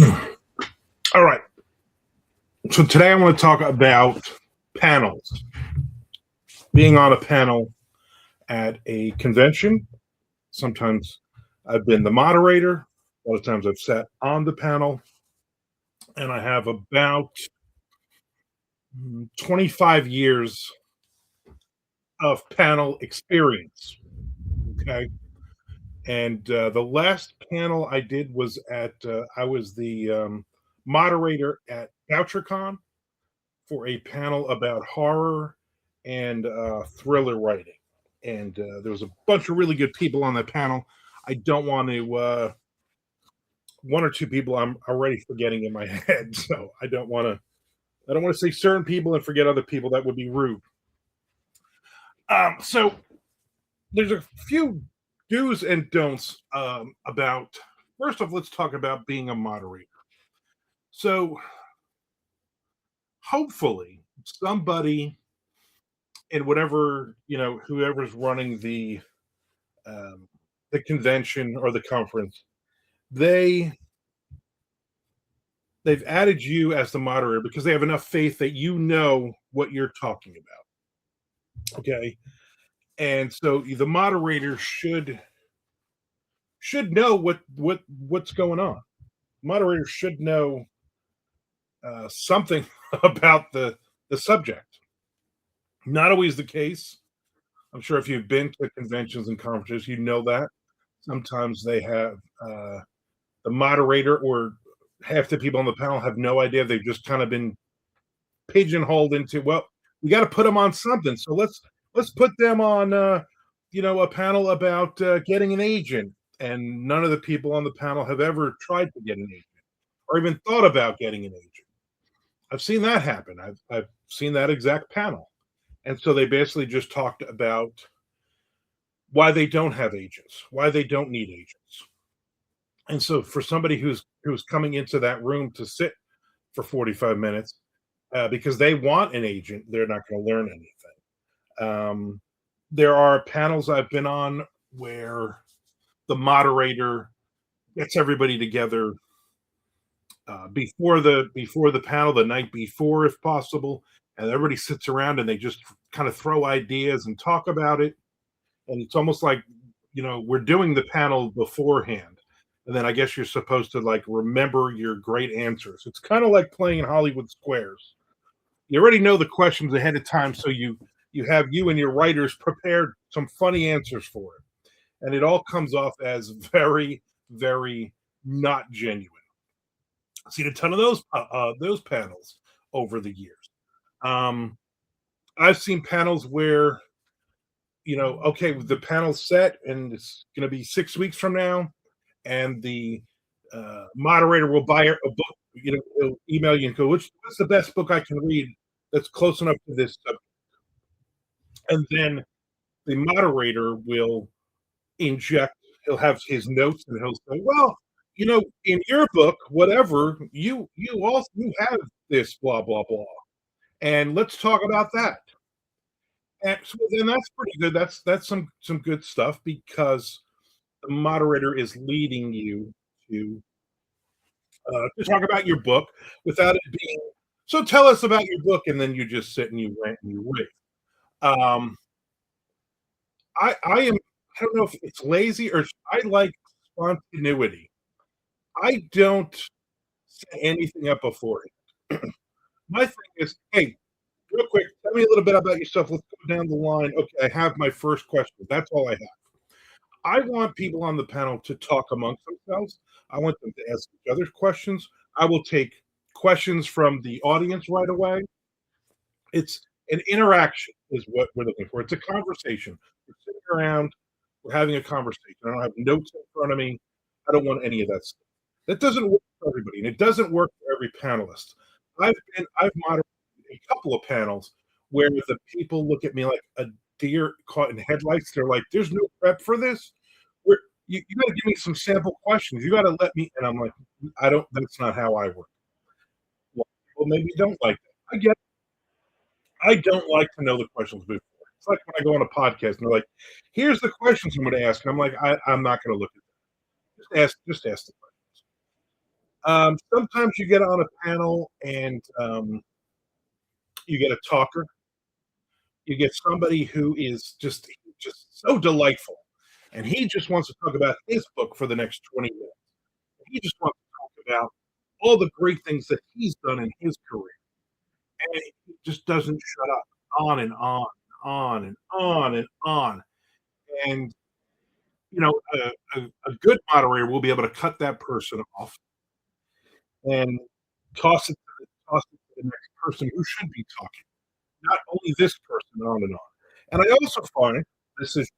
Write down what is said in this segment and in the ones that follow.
All right. So today I want to talk about panels. Being on a panel at a convention. Sometimes I've been the moderator. A lot of times I've sat on the panel, and I have about 25 years of panel experience. Okay. And the last panel I did was I was the moderator at VoucherCon for a panel about horror and thriller writing. And there was a bunch of really good people on that panel. I don't want to, one or two people I'm already forgetting in my head. So I don't want to say certain people and forget other people. That would be rude. So there's a few do's and don'ts about, first off, let's talk about being a moderator. So hopefully somebody in whatever, whoever's running um, the convention or the conference, they they've added you as the moderator because they have enough faith that you know what you're talking about. Okay, and so the moderator should know what's going on. Moderator should know something about the subject. Not always the case. I'm sure if you've been to conventions and conferences, you know that sometimes they have the moderator or half the people on the panel have no idea. They've just kind of been pigeonholed into, well, we got to put them on something. So let's put them on a panel about getting an agent. And none of the people on the panel have ever tried to get an agent or even thought about getting an agent. I've seen that happen. I've seen that exact panel. And so they basically just talked about why they don't have agents, why they don't need agents. And so for somebody who's coming into that room to sit for 45 minutes because they want an agent, they're not going to learn anything. There are panels I've been on where the moderator gets everybody together before the panel, the night before, if possible, and everybody sits around and they just kind of throw ideas and talk about it. And it's almost like we're doing the panel beforehand, and then I guess you're supposed to like remember your great answers. It's kind of like playing Hollywood Squares. You already know the questions ahead of time, so you have you and your writers prepared some funny answers for it, and it all comes off as very, very not genuine. I've seen a ton of those panels over the years. Um, I've seen panels where okay, the panel's set and it's going to be 6 weeks from now, and the moderator will buy a book. He'll email you and go, what's the best book I can read that's close enough to this subject? And then the moderator will inject. He'll have his notes and he'll say, well, in your book, whatever you have this blah blah blah, and let's talk about that. And so then that's pretty good. That's some good stuff because the moderator is leading you to talk about your book without it being. So tell us about your book, and then you just sit and you rant and you rave. Um, I am. I don't know if it's lazy or I like spontaneity. I don't set anything up beforehand. My thing is, hey, real quick, tell me a little bit about yourself. Let's go down the line. Okay, I have my first question. That's all I have. I want people on the panel to talk amongst themselves. I want them to ask each other questions. I will take questions from the audience right away. It's an interaction, is what we're looking for. It's a conversation. We're sitting around, we're having a conversation. I don't have notes in front of me. I don't want any of that stuff. That doesn't work for everybody, and it doesn't work for every panelist. I've moderated a couple of panels where the people look at me like a deer caught in headlights. They're like, "There's no prep for this. You got to give me some sample questions. You got to let me." And I'm like, "I don't. That's not how I work." Well, maybe you don't like that. I get. It. I don't like to know the questions before. It's like when I go on a podcast and they're like, "Here's the questions I'm going to ask," and I'm like, "I'm not going to look at that. Just ask the questions." Sometimes you get on a panel and you get a talker. You get somebody who is just so delightful, and he just wants to talk about his book for the next 20 minutes. He just wants to talk about all the great things that he's done in his career, and he just doesn't shut up. On and on and on and on. And a good moderator will be able to cut that person off and toss it to the next person who should be talking, not only this person, on and on. And I also find this is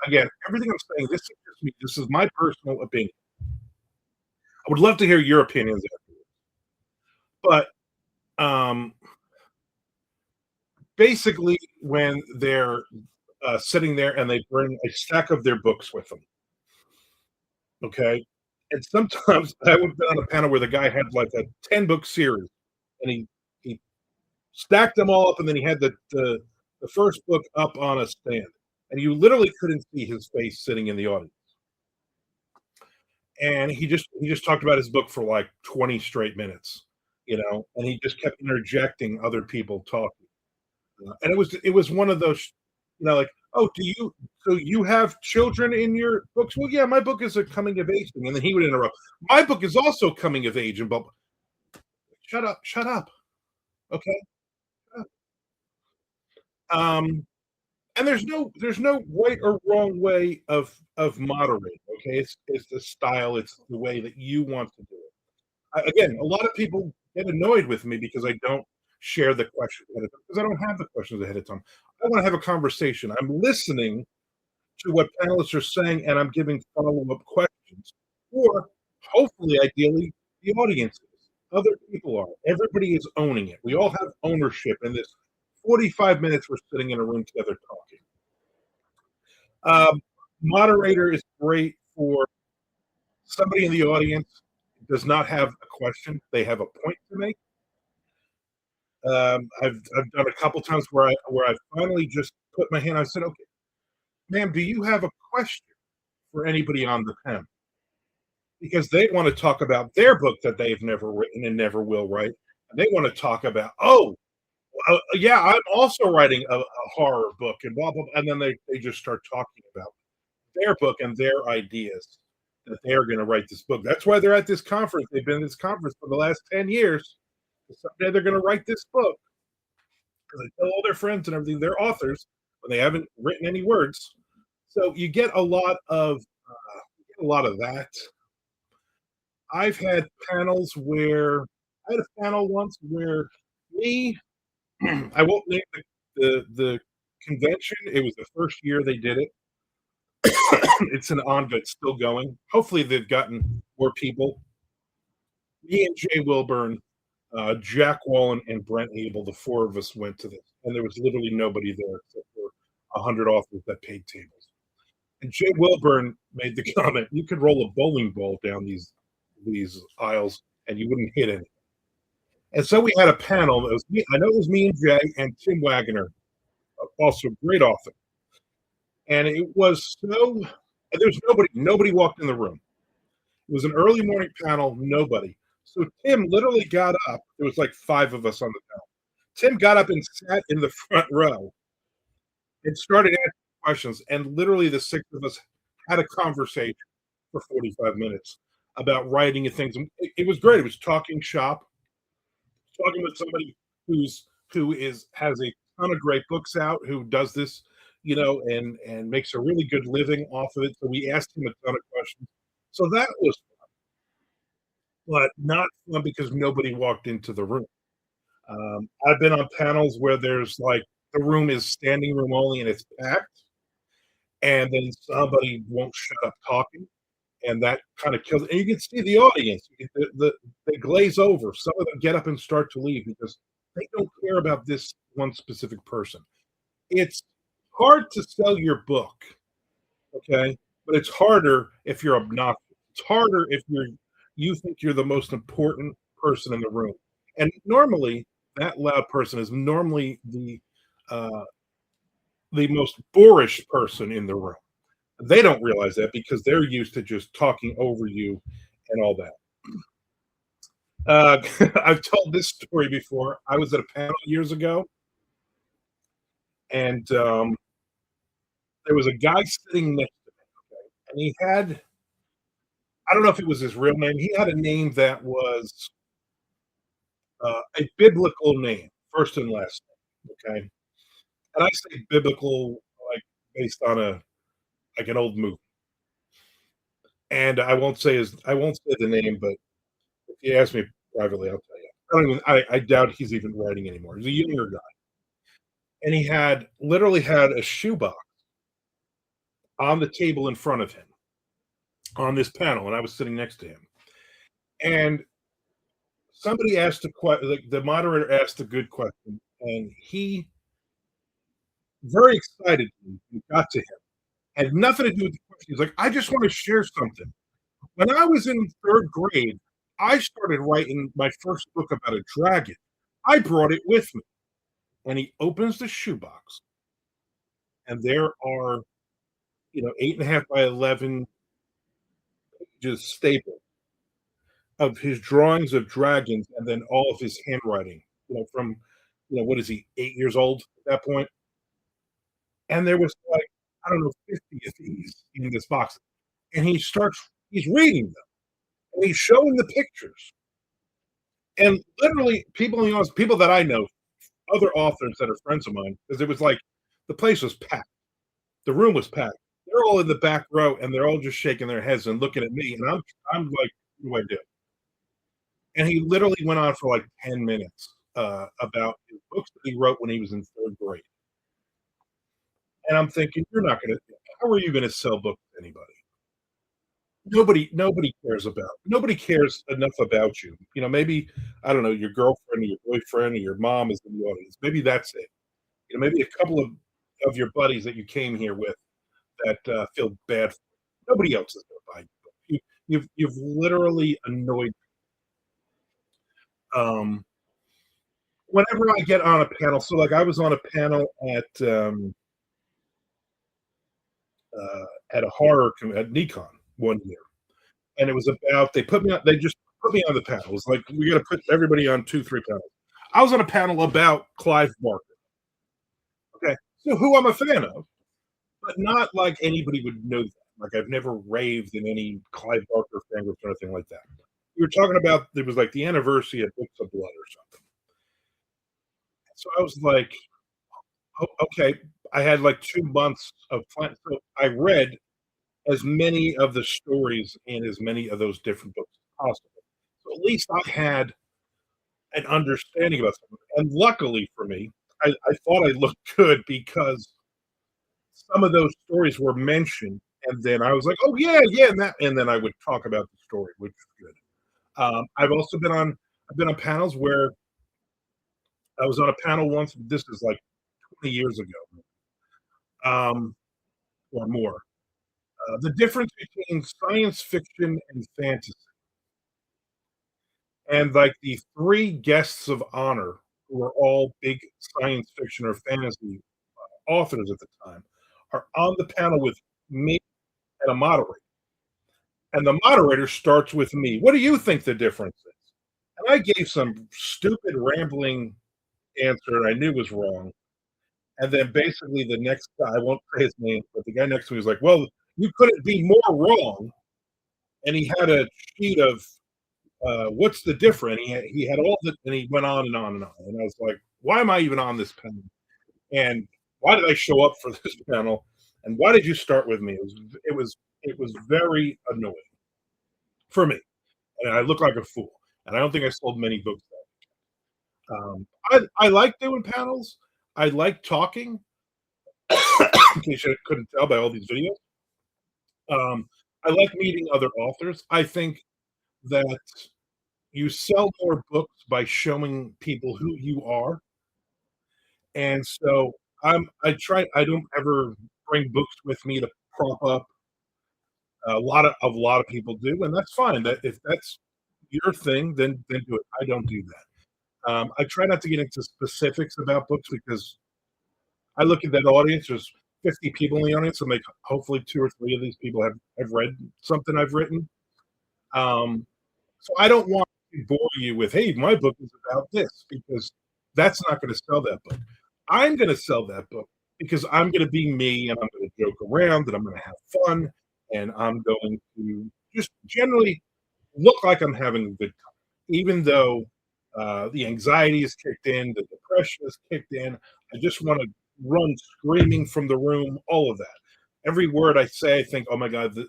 again everything I'm saying. This is just me. This is my personal opinion. I would love to hear your opinions afterwards. But um, basically, when they're sitting there and they bring a stack of their books with them, okay, and sometimes I would be on a panel where the guy had like a 10-book series, and he stacked them all up, and then he had the first book up on a stand, and you literally couldn't see his face sitting in the audience. And he just talked about his book for like 20 straight minutes, and he just kept interjecting other people talking. And it was one of those, like, oh, so you have children in your books? Well, yeah, my book is a coming of age thing. And then he would interrupt. My book is also coming of age, and blah, blah. Shut up, okay. Um, and there's no right or wrong way of moderating. Okay, it's the style, it's the way that you want to do it. Again, a lot of people get annoyed with me because I don't share the questions ahead of time, because I don't have the questions ahead of time. I want to have a conversation. I'm listening to what panelists are saying, and I'm giving follow-up questions. Or hopefully, ideally, the audience is. Other people are. Everybody is owning it. We all have ownership in this 45 minutes we're sitting in a room together talking. Um, Moderator is great for somebody in the audience does not have a question; they have a point to make. I've done a couple times where I finally just put my hand. I said, "Okay, ma'am, do you have a question for anybody on the panel?" Because they want to talk about their book that they've never written and never will write, and they want to talk about, oh, yeah, I'm also writing a horror book and blah blah, blah. And then they just start talking about their book and their ideas that they're going to write this book. That's why they're at this conference. They've been at this conference for the last 10 years. Someday they're going to write this book because they tell all their friends and everything they're authors when they haven't written any words. So you get a lot of that. I've had panels where I had a panel once where me, I won't name the convention. It was the first year they did it. It's an ongoing, it's still going. Hopefully, they've gotten more people. Me and Jay Wilburn, Jack Wallen, and Brent Abel, the four of us went to this, and there was literally nobody there except for 100 authors that paid tables. And Jay Wilburn made the comment: you could roll a bowling ball down these aisles, and you wouldn't hit any. And so we had a panel. It was me, I know it was me and Jay and Tim Wagner, also a great author. And it was so there was nobody walked in the room. It was an early morning panel, nobody. So Tim literally got up. There was like five of us on the panel. Tim got up and sat in the front row and started asking questions. And literally the six of us had a conversation for 45 minutes about writing and things. And it was great. It was talking shop, talking with somebody who has a ton of great books out, who does this, and makes a really good living off of it. So we asked him a ton of questions. So that was fun, but not fun because nobody walked into the room. I've been on panels where there's like the room is standing room only and it's packed, and then somebody won't shut up talking, and that kind of kills. And you can see the audience; they glaze over. Some of them get up and start to leave because they don't care about this one specific person. It's hard to sell your book, okay? But it's harder if you're obnoxious. It's harder if you think you're the most important person in the room. And normally, that loud person is normally uh, the most boorish person in the room. They don't realize that because they're used to just talking over you and all that. Uh, I've told this story before. I was at a panel years ago, and there was a guy sitting next to me, and he had, I don't know if it was his real name. He had a name that was a biblical name, first and last name. Okay, and I say biblical like based on a like an old movie. And I won't say the name, but if you ask me privately, I'll tell you. I doubt he's even writing anymore. He's a younger guy, and he had literally had a shoebox on the table in front of him on this panel, and I was sitting next to him. And somebody asked a question, like the moderator asked a good question, and he very excitedly got to him. Had nothing to do with the question. He's like, I just want to share something. When I was in third grade, I started writing my first book about a dragon. I brought it with me. And he opens the shoebox, and there are, 8.5 by 11 pages stapled of his drawings of dragons and then all of his handwriting, from, what is he, 8 years old at that point? And there was like, I don't know, 50 of these in this box. And he's reading them and he's showing the pictures. And literally, people in the audience, people that I know, other authors that are friends of mine, because it was like the place was packed. The room was packed. They're all in the back row and they're all just shaking their heads and looking at me. And I'm like, what do I do? And he literally went on for like 10 minutes about his books that he wrote when he was in third grade. And I'm thinking, how are you going to sell books to anybody? Nobody cares enough about you. Maybe, I don't know, your girlfriend or your boyfriend or your mom is in the audience. Maybe that's it. Maybe a couple of your buddies that you came here with that feel bad. Nobody else is going to buy you. You've literally annoyed. Um, Whenever I get on a panel, so like I was on a panel at a at Nikon one year, and it was about they just put me on the panel. It was like we got to put everybody on 2, 3 panels. I was on a panel about Clive Barker. Okay, so who I'm a fan of, but not like anybody would know that. Like I've never raved in any Clive Barker fan groups or anything like that. We were talking about it was like the anniversary of Books of Blood or something. So I was like, oh, okay. I had like 2 months of fun. So I read as many of the stories in as many of those different books as possible. So at least I had an understanding about something. And luckily for me, I thought I looked good because some of those stories were mentioned, and then I was like, "Oh yeah, yeah," and then I would talk about the story, which was good. I've been on panels where I was on a panel once. This is like 20 years ago, or more. The difference between science fiction and fantasy, and like the three guests of honor who are all big science fiction or fantasy authors at the time are on the panel with me and a moderator. And the moderator starts with me. What do you think the difference is? And I gave some stupid rambling answer I knew was wrong. And then basically the next guy, I won't say his name, but the guy next to me was like, well, you couldn't be more wrong. And he had a sheet of what's the difference? He had all the, and he went on and on and on. And I was like, why am I even on this panel? And why did I show up for this panel? And why did you start with me? It was very annoying for me, and I look like a fool. And I don't think I sold many books. I like doing panels. I like talking. In case you couldn't tell by all these videos, I like meeting other authors. I think that you sell more books by showing people who you are, and so I don't ever bring books with me to prop up. A lot of people do, and that's fine. That if that's your thing, then do it. I don't do that. I try not to get into specifics about books because I look at that audience. There's 50 people in the audience, and like hopefully 2 or 3 of these people have read something I've written. So I don't want bore you with, "Hey, my book is about this," because that's not gonna sell that book. I'm gonna sell that book because I'm gonna be me, and I'm gonna joke around, and I'm gonna have fun, and I'm going to just generally look like I'm having a good time, even though, the anxiety is kicked in, the depression is kicked in. I just wanna run screaming from the room, all of that. Every word I say, I think, "Oh my god, did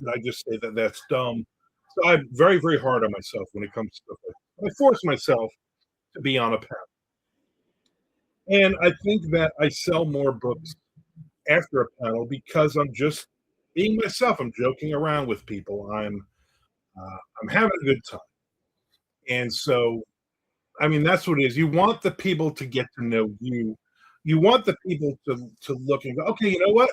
I just say that? That's dumb." So I'm very, very hard on myself when it comes to stuff like that. I force myself to be on a path, and I think that I sell more books after a panel because I'm just being myself. I'm joking around with people. I'm having a good time, and so I mean that's what it is. You want the people to get to know you. You want the people to look and go, okay, you know what?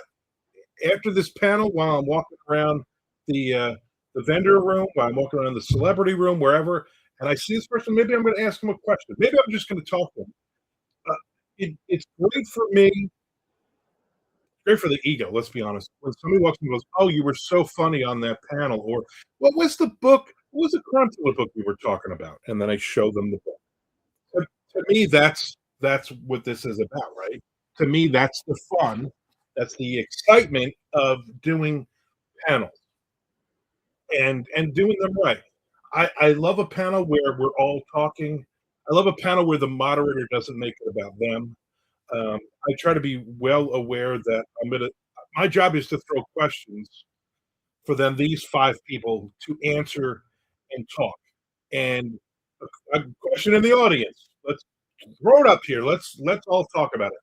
After this panel, while I'm walking around the vendor room, while I'm walking around the celebrity room, wherever, and I see this person, maybe I'm going to ask them a question. Maybe I'm just going to talk to them. It's great for me, great for the ego. Let's be honest. When somebody walks in and goes, "Oh, you were so funny on that panel," or "What was the book? What was the crime thriller book we were talking about?" And then I show them the book. To me, that's what this is about, right? To me, that's the fun. That's the excitement of doing panels and doing them right. I love a panel where we're all talking. I love a panel where the moderator doesn't make it about them. I try to be well aware that I'm gonna. My job is to throw questions for then these five people to answer and talk. And a question in the audience. Let's throw it up here. Let's all talk about it.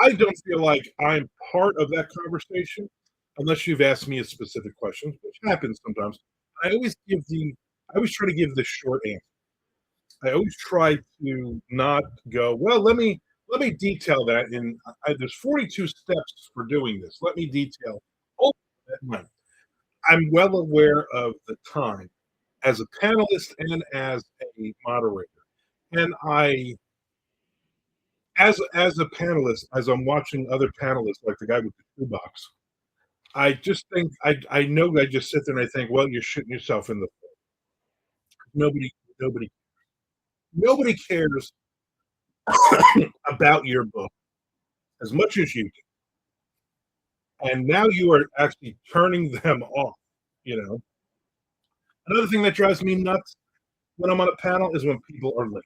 I don't feel like I'm part of that conversation unless you've asked me a specific question, which happens sometimes. I always give the I always try to give the short answer. I always try to not go, well, let me detail that in there's 42 steps for doing this. Let me detail all that money. I'm well aware of the time as a panelist and as a moderator. And I as a panelist, as I'm watching other panelists, like the guy with the shoebox, I just think I know I just sit there and I think, well, you're shooting yourself in the nobody nobody nobody cares about your book as much as you do. And now you are actually turning them off, you know. Another thing that drives me nuts when I'm on a panel is when people are late.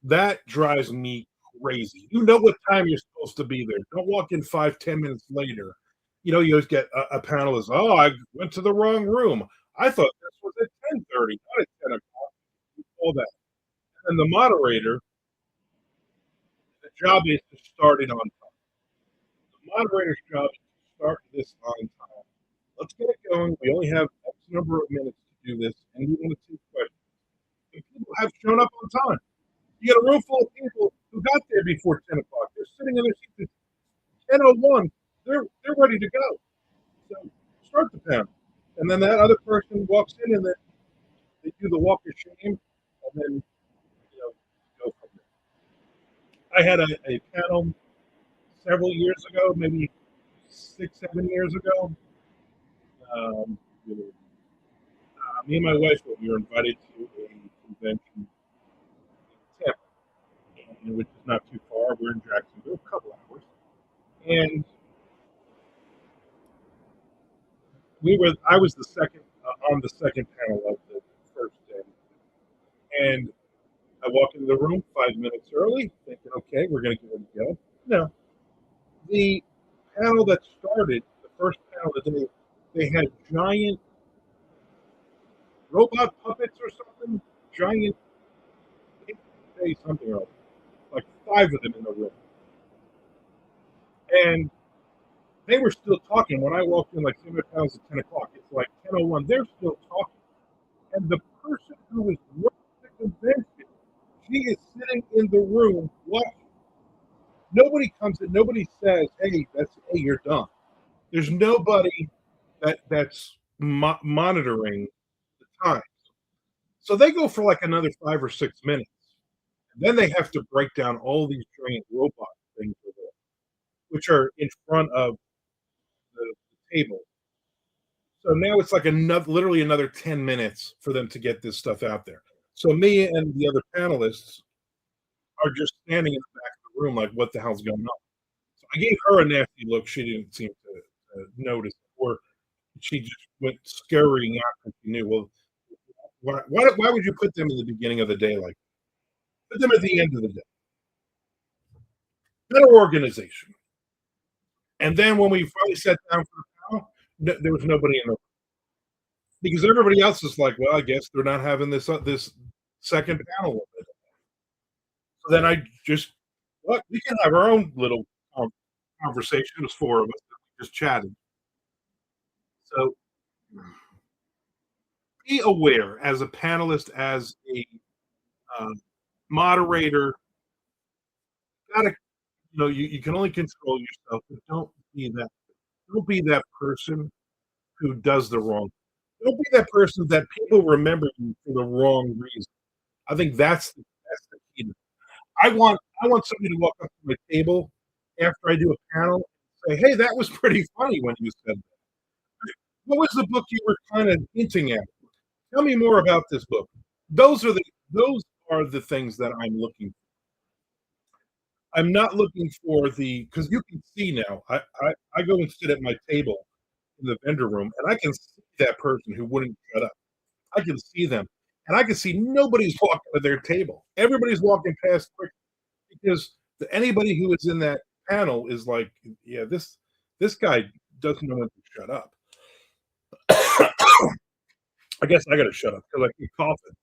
That drives me crazy. You know what time you're supposed to be there. Don't walk in 5, 10 minutes later. You know, you always get a panelist, oh, I went to the wrong room. I thought this was at 10:30, not at 10 o'clock. All that. And the moderator, the job is to start it on time. The moderator's job is to start this on time. Let's get it going. We only have X number of minutes to do this, and we want to take questions. And people have shown up on time. You get a room full of people who got there before 10 o'clock. They're sitting in their seats at 10:01. They're ready to go. So start the panel. And then that other person walks in and then they do the walk of shame and then you know go from there. I had a panel several years ago, maybe 6, 7 years ago. Um, me and my wife we were invited to a convention in Tampa, which is not too far. We're in Jacksonville, a couple hours. And I was the second on the second panel of the first day, and I walk into the room 5 minutes early, thinking, okay, we're going to give it a go. No, the panel that started, the first panel that they had giant robot puppets or something, giant, say something else, like five of them in the room, and they were still talking when I walked in. Like some of the panels at 10 o'clock, it's like 10:01. They're still talking, and the person who was running the convention, she is sitting in the room watching. Nobody comes in. Nobody says, "Hey, you're done." There's nobody that's monitoring the time. So they go for like another 5 or 6 minutes. And then they have to break down all these giant robot things, which are in front of the table. So now it's like another literally another 10 minutes for them to get this stuff out there. So me and the other panelists are just standing in the back of the room like, "What the hell's going on?" So I gave her a nasty look she didn't seem to notice, or she just went scurrying out because she knew, well, why would you put them in the beginning of the day like put them at the end of the day? Better organization. And then when we finally sat down for the panel, there was nobody in the because everybody else is like, "Well, I guess they're not having this second panel." So then I just, "Look, we can have our own little con conversation." It was 4 of us that just chatted. So be aware as a panelist, as a, um, moderator, gotta you can only control yourself, but don't be that person who does the wrong. Don't be that person that people remember you for the wrong reason. I think that's the key. I want somebody to walk up to my table after I do a panel and say, "Hey, that was pretty funny when you said that. What was the book you were kinda hinting at? Tell me more about this book." Those are the things that I'm looking. I'm not looking for the because you can see now, I go and sit at my table in the vendor room, and I can see that person who wouldn't shut up. I can see them, and I can see nobody's walking to their table. Everybody's walking past quick because anybody who is in that panel is like, "Yeah, this guy doesn't know when to shut up." I guess I gotta shut up because I keep coughing.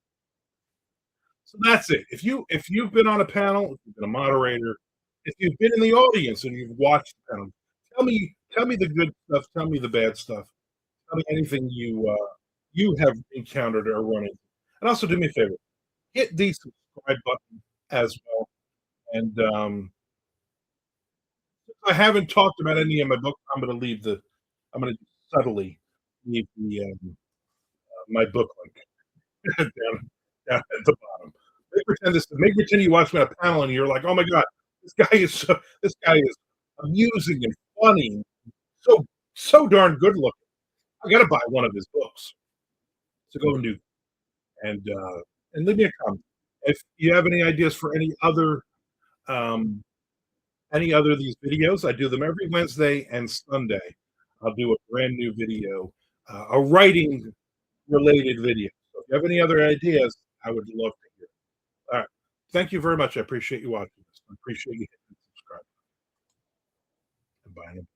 So that's it. If you've been on a panel, if you've been a moderator, if you've been in the audience and you've watched the panel, tell me the good stuff, tell me the bad stuff, tell me anything you have encountered or run into. And also do me a favor, hit the subscribe button as well. And I haven't talked about any of my books. I'm gonna subtly leave my book link down at the bottom. Make pretend you watch me on a panel and you're like, "Oh my god, this guy is amusing and funny and so so darn good looking. I gotta buy one of his books." So go and do and leave me a comment. If you have any ideas for um, any other of these videos, I do them every Wednesday and Sunday. I'll do a brand new video, a writing related video. So if you have any other ideas, I would love to hear. All right. Thank you very much. I appreciate you watching this. I appreciate you hitting subscribe. And bye.